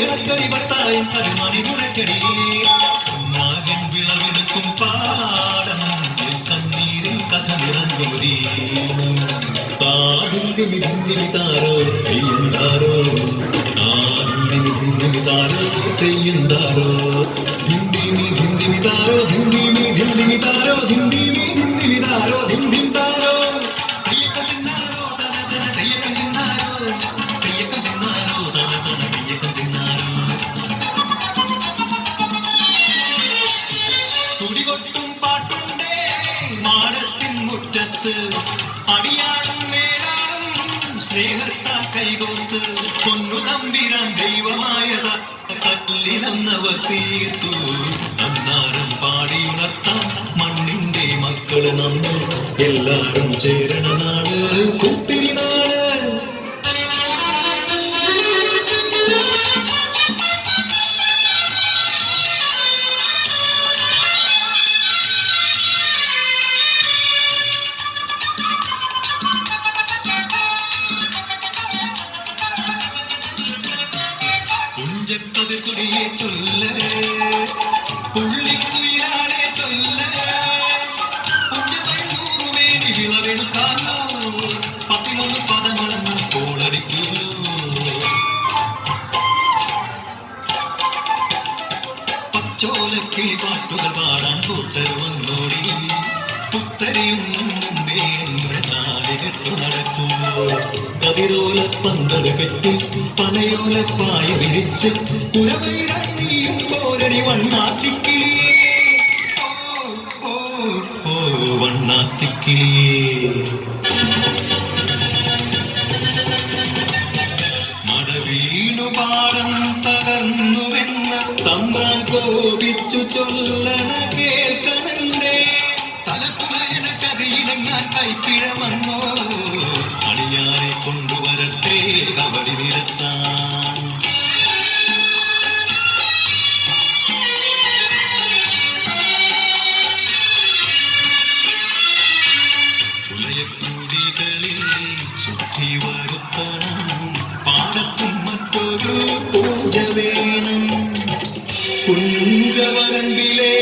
വിളക്കടി ഭർത്തായും കരുമണി തുറക്കടി നാഗൻ വിളവെടുക്കും പാടം കണ്ണീരിൽ കഥ നിറഞ്ഞോരി ധിന്ദിമി ധിന്ദിമി താരോ തെയ്യന്താരോ ധിന്ദിമി ധിന്ദിമി താരോ തെയ്യന്താരോ ധിന്ദിമി ധിന്ദിമി താരോ ധിന്ദിമി ധിന്ദിമി താരോ ധിന്ദിമി ധിന്ദിമി താരോ ധിന്ദിം താരോ തെയ്യക്കം തിന്നാരോ തനതന തെയ്യക്കം തിന്നാരോ തെയ്യക്കം തിന്നാരോ തനതന തെയ്യക്കം തിന്നാരോ തുടികൊട്ടും പാട്ടുണ്ടേ മാടത്തിൻ മുറ്റത്ത് അടിയാളും മേലാളും സ്നേഹത്താൽ കൈകോത്ത് പൊന്നു തമ്പിരാൻ ദൈവമായത കല്ലിലന്നവർ തീർത്തു അന്നാരം പാടിയുണർത്താൻ മണ്ണിന്റെ മക്കള് നമ്മൾ എല്ലാരും ചേരണ നാള് കുത്തിരി നാള് കുഞ്ചക്കതിർകുടിയെ ചൊല്ല് പുള്ളിക്കുയിലാളെ ചൊല്ല് പുഞ്ചപൈനൂറുമേനി വിളവെടുക്കാനോ പത്തിലൊന്ന് പദമളന്ന് കോളടിക്കുന്നു പച്ചോലക്കിളി പാട്ടുകൾ പാടാൻ കൂട്ടർ വന്നോടി പുത്തരിയും മുമ്പേ നാടികെട്ടു നടക്കുന്നു കതിരോല പന്തല് കെട്ടി പനയോലപ്പായ വിരിച്ച് പുരവയിടാൻ നീയും പോരടി വണ്ണാത്തിക്കിളിയേ വണ്ണാത്തിക്കിളിയേ മടവീണു പാടം തകർന്നുവെന്ന് തമ്പ്രാൻ കോപിച്ചു ചൊല്ലണ കേൾക്കണണ്ടേ തലപ്പുലയന ചതിയിലെങ്ങാൻ കൈപ്പിഴ വന്നോ അണിയാരെ കൊണ്ടുവരട്ടെ കബടി നിരത്താൻ പുലയക്കുടികളിൽ ശുദ്ധി വരുത്തണം പാടത്തും മറ്റൊരു പൂജ വേണം കുഞ്ചവരമ്പിലെ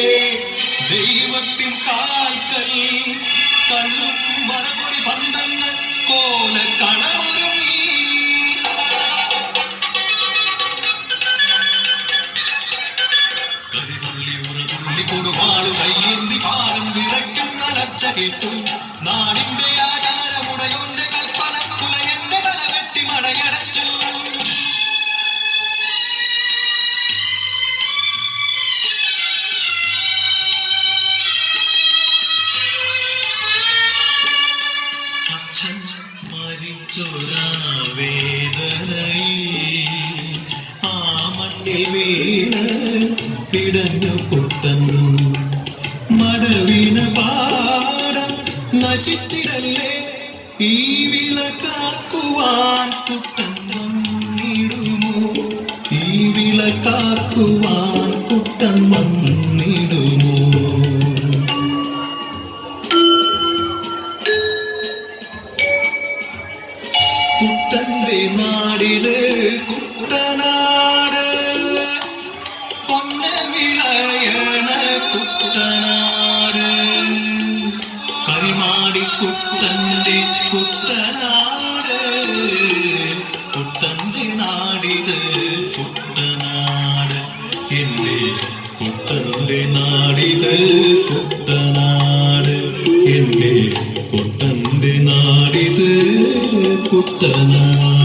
ദൈവത്തിൻ കാൽക്കൽ കള്ളും മരപൊടി ബന്ധങ്ങൾ കോല കളമൊരുങ്ങി കരിതുള്ളി ഉറതുള്ളി കൊടുവാളു കയ്യേന്തി പാടം വിറയ്ക്കും കലർച്ച കേട്ടു നാടിന്റെ ആചാരമുടയോന്റെ കൽപ്പന പുലയന്റെ തല വെട്ടി മടയടച്ചു അച്ഛൻ മരിച്ചൊരാ വേദനയിൽ ആ മണ്ണിൽ വീണ് പിടഞ്ഞു കുട്ടൻ മടവീണ പാടം നശിച്ചിടല്ലേ ഈ വിളക്കാക്കുവാൻ കുട്ടൻ വന്നിടുമോ ഈ വിളക്കാക്കുവാൻ കുട്ടൻ വന്നിടുമോ കുട്ടന്റെ നാടില് കുട്ടനാട് പൊന്ന വിളയണ കുട്ടനാട് കരിമാടി കുട്ടന്റെ കുട്ടനാട് കുട്ടന്റെ നാടിത് കുട്ടനാട് എന്റെ കുട്ടന്റെ നാടിത് കുട്ടനാട് എന്റെ കുട്ടന്റെ നാടിത് കുട്ടനാട്